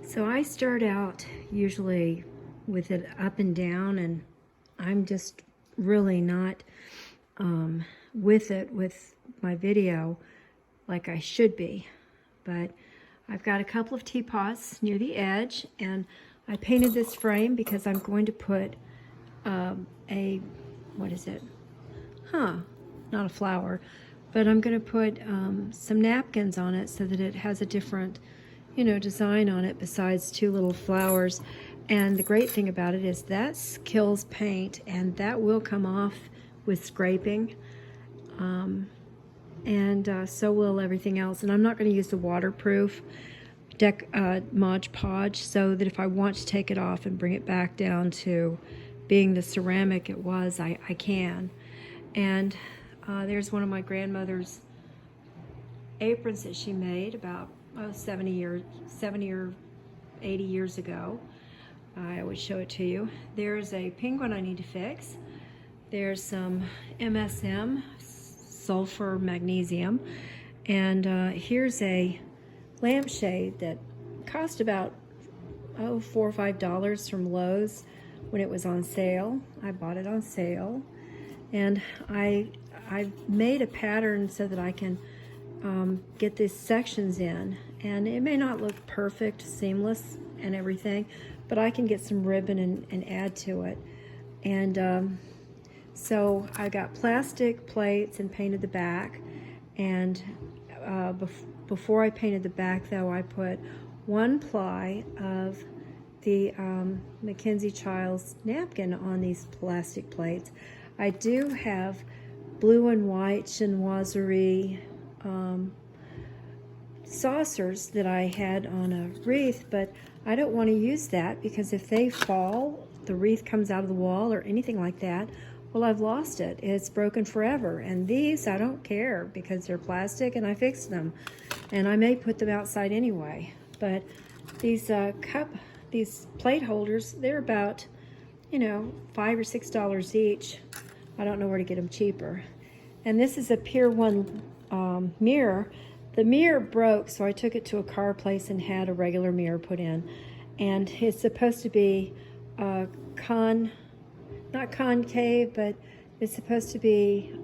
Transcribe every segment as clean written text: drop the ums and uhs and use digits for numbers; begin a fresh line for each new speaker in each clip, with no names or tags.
So I start out usually with it up and down, and I'm just really not with it with my video like I should be. But I've got a couple of teapots near the edge, and I painted this frame because I'm going to put what is it? Not a flower, but I'm going to put some napkins on it so that it has a different, design on it besides two little flowers. And the great thing about it is that kills paint, and that will come off with scraping. So will everything else. And I'm not going to use the waterproof Mod Podge, so that if I want to take it off and bring it back down to being the ceramic it was, I can. And there's one of my grandmother's aprons that she made about 70 or 80 years ago. I would show it to you. There's a penguin I need to fix. There's some MSM, sulfur magnesium, and here's a lampshade that cost about $4 or $5 from Lowe's when it was on sale. I bought it on sale, and I made a pattern so that I can get these sections in, and it may not look perfect, seamless and everything, but I can get some ribbon and add to it. And so I got plastic plates and painted the back, and before I painted the back though, I put 1 ply of the Mackenzie Childs napkin on these plastic plates. I do have blue and white chinoiserie saucers that I had on a wreath, but I don't want to use that because if they fall, the wreath comes out of the wall or anything like that, well, I've lost it. It's broken forever. And these, I don't care because they're plastic and I fixed them. And I may put them outside anyway. But these these plate holders, they're about, $5 or $6 each. I don't know where to get them cheaper. And this is a Pier 1 mirror. The mirror broke, so I took it to a car place and had a regular mirror put in. And it's supposed to be not concave, but it's supposed to be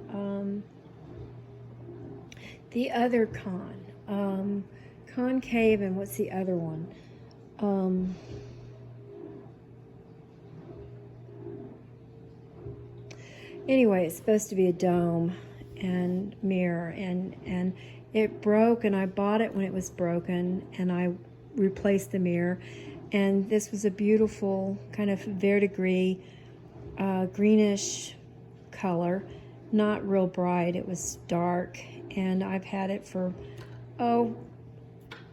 the other concave, and what's the other one? Anyway, it's supposed to be a dome and mirror, and it broke, and I bought it when it was broken, and I replaced the mirror. And this was a beautiful kind of verdigris, greenish color, not real bright. It was dark, and I've had it for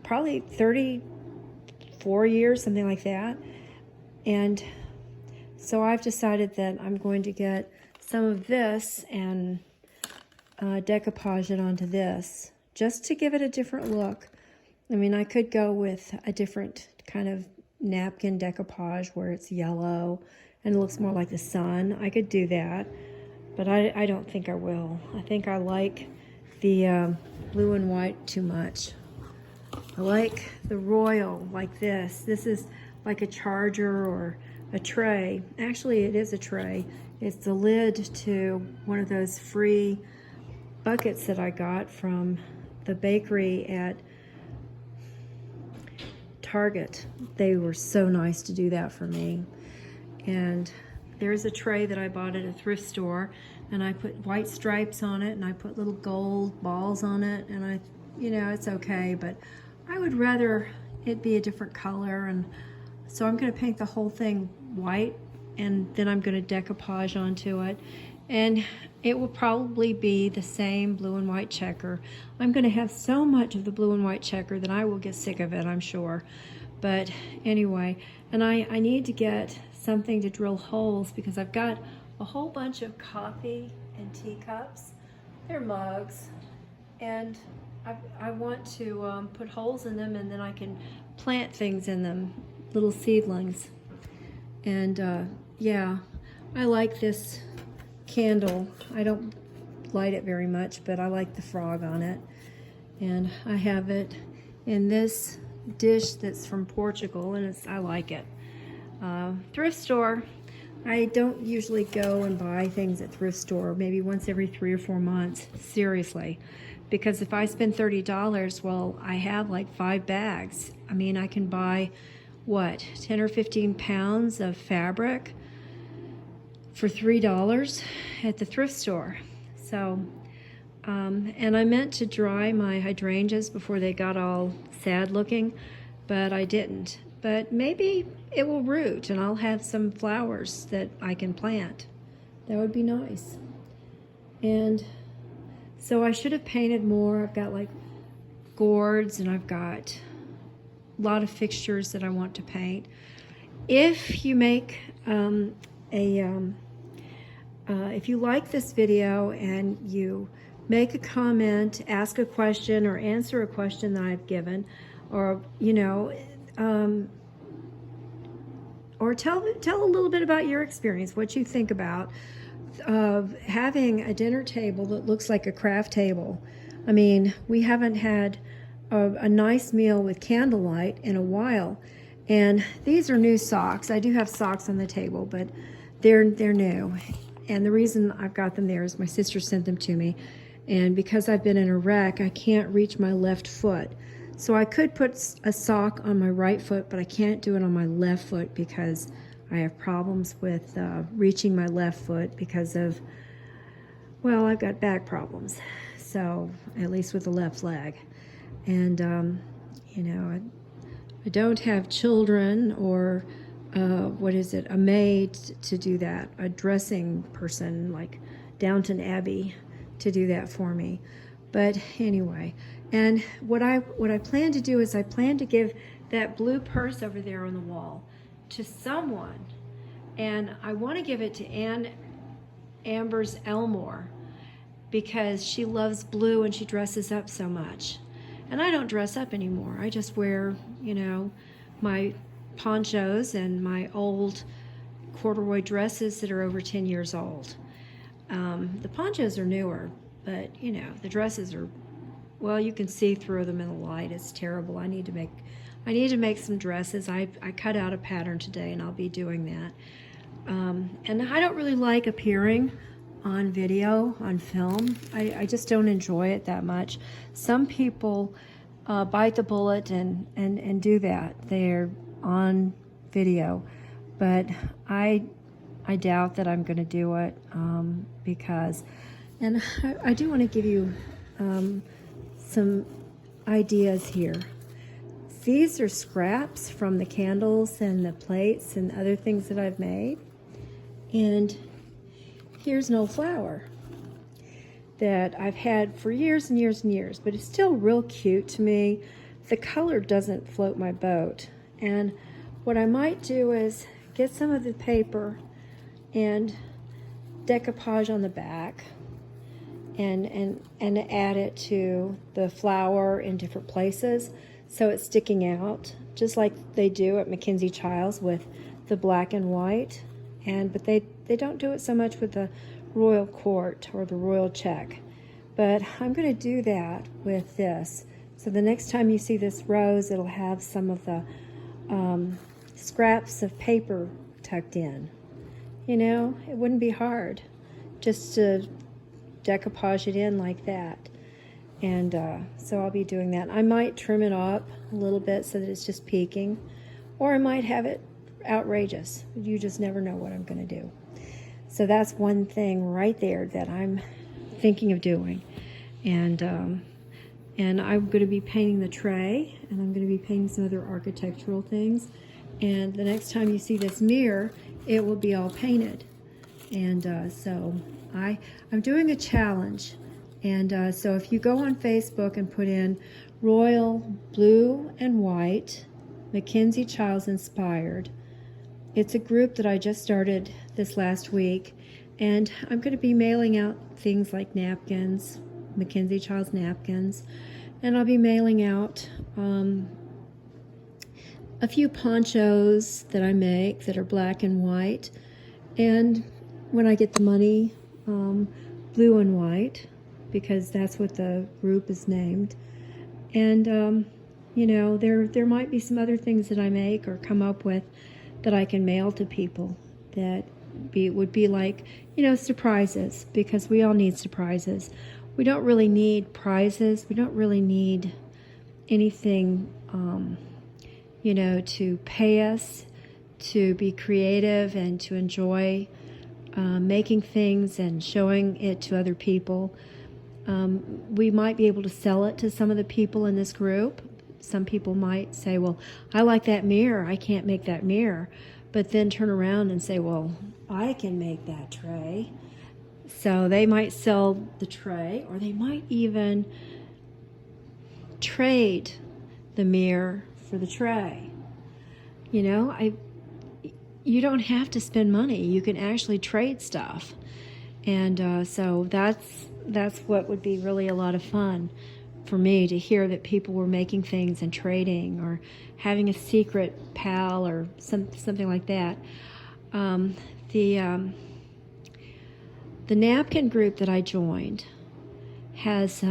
probably 34 years, something like that. And so I've decided that I'm going to get some of this and decoupage it onto this, just to give it a different look. I mean, I could go with a different kind of napkin decoupage where it's yellow and it looks more like the sun. I could do that, but I don't think I will. I think I like the blue and white too much. I like the royal like this. This is like a charger or a tray. Actually, it is a tray. It's the lid to one of those free buckets that I got from the bakery at Target. They were so nice to do that for me. And there's a tray that I bought at a thrift store, and I put white stripes on it, and I put little gold balls on it, and it's okay, but I would rather it be a different color. And so I'm going to paint the whole thing white, and then I'm going to decoupage onto it, and it will probably be the same blue and white checker. I'm going to have so much of the blue and white checker that I will get sick of it, I'm sure. But anyway, and I need to get something to drill holes because I've got a whole bunch of coffee and teacups. They're mugs, and I want to put holes in them, and then I can plant things in them, little seedlings. And yeah, I like this candle. I don't light it very much, but I like the frog on it. And I have it in this dish that's from Portugal, and I like it. Thrift store. I don't usually go and buy things at thrift store, maybe once every 3 or 4 months, seriously. Because if I spend $30, well, I have like 5 bags. I mean, I can buy, what, 10 or 15 pounds of fabric for $3 at the thrift store. So, and I meant to dry my hydrangeas before they got all sad looking, but I didn't. But maybe it will root and I'll have some flowers that I can plant. That would be nice. And so I should have painted more. I've got like gourds and I've got a lot of fixtures that I want to paint. If you make if you like this video and you make a comment, ask a question, or answer a question that I've given, or or tell a little bit about your experience, what you think about having a dinner table that looks like a craft table. I mean, we haven't had a nice meal with candlelight in a while, and these are new socks. I do have socks on the table, but they're new, and the reason I've got them there is my sister sent them to me, and because I've been in a wreck, I can't reach my left foot. So I could put a sock on my right foot, but I can't do it on my left foot because I have problems with reaching my left foot because of, well, I've got back problems. So, at least with the left leg. And, I don't have children or, a maid to do that, a dressing person like Downton Abbey to do that for me. But anyway, and what I plan to do is I plan to give that blue purse over there on the wall to someone, and I want to give it to Amber's Elmore because she loves blue and she dresses up so much. And I don't dress up anymore. I just wear, my ponchos and my old corduroy dresses that are over 10 years old. The ponchos are newer, but the dresses are, well, you can see through them in the light. It's terrible. I need to make some dresses. I cut out a pattern today, and I'll be doing that. And I don't really like appearing on video, on film. I just don't enjoy it that much. Some people bite the bullet and do that. They're on video, but I doubt that I'm going to do it because, and I do want to give you some ideas here. These are scraps from the candles and the plates and other things that I've made. And here's an old flower that I've had for years and years and years, but it's still real cute to me. The color doesn't float my boat. And what I might do is get some of the paper and decoupage on the back and add it to the flower in different places so it's sticking out, just like they do at Mackenzie Childs with the black and white. But they don't do it so much with the royal court or the royal check. But I'm going to do that with this. So the next time you see this rose, it'll have some of the scraps of paper tucked in. It wouldn't be hard just to decoupage it in like that. And so I'll be doing that. I might trim it up a little bit so that it's just peeking, or I might have it outrageous. You just never know what I'm going to do. So that's one thing right there that I'm thinking of doing. And I'm going to be painting the tray, and I'm going to be painting some other architectural things. And the next time you see this mirror, it will be all painted. And so I'm doing a challenge. And so if you go on Facebook and put in Royal Blue and White, Mackenzie Childs Inspired, it's a group that I just started this last week. And I'm going to be mailing out things like napkins, Mackenzie Childs napkins. And I'll be mailing out a few ponchos that I make that are black and white. And when I get the money, blue and white, because that's what the group is named. And You know, there might be some other things that I make or come up with that I can mail to people that would be like, you know, surprises, because we all need surprises. We don't really need prizes. We don't really need anything, you know, to pay us to be creative and to enjoy making things and showing it to other people. We might be able to sell it to some of the people in this group. Some people might say, well, I like that mirror. I can't make that mirror. But then turn around and say, well, I can make that tray. So they might sell the tray, or they might even trade the mirror for the tray. You know, you don't have to spend money. You can actually trade stuff. And so that's what would be really a lot of fun for me, to hear that people were making things and trading, or having a secret pal, or something like that. The napkin group that I joined has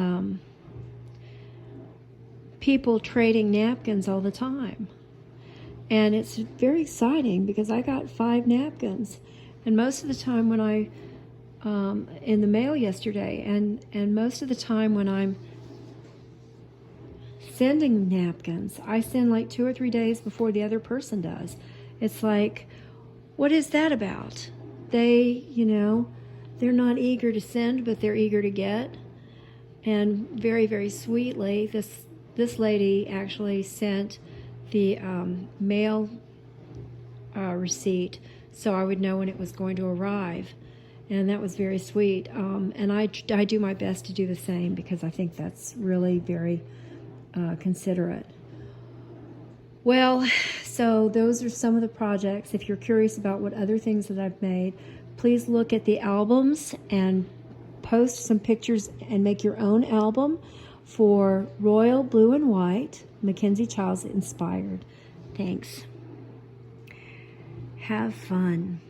people trading napkins all the time. And it's very exciting, because I got 5 napkins. And most of the time when I, in the mail yesterday, and most of the time when I'm sending napkins, I send like 2 or 3 days before the other person does. It's like, what is that about? They, you know, they're not eager to send, but they're eager to get. And very, very sweetly, this lady actually sent the mail receipt, so I would know when it was going to arrive. And that was very sweet. And I do my best to do the same, because I think that's really very considerate. Well, so those are some of the projects. If you're curious about what other things that I've made, please look at the albums and post some pictures and make your own album for Royal Blue and White, Mackenzie Childs inspired. Thanks. Have fun.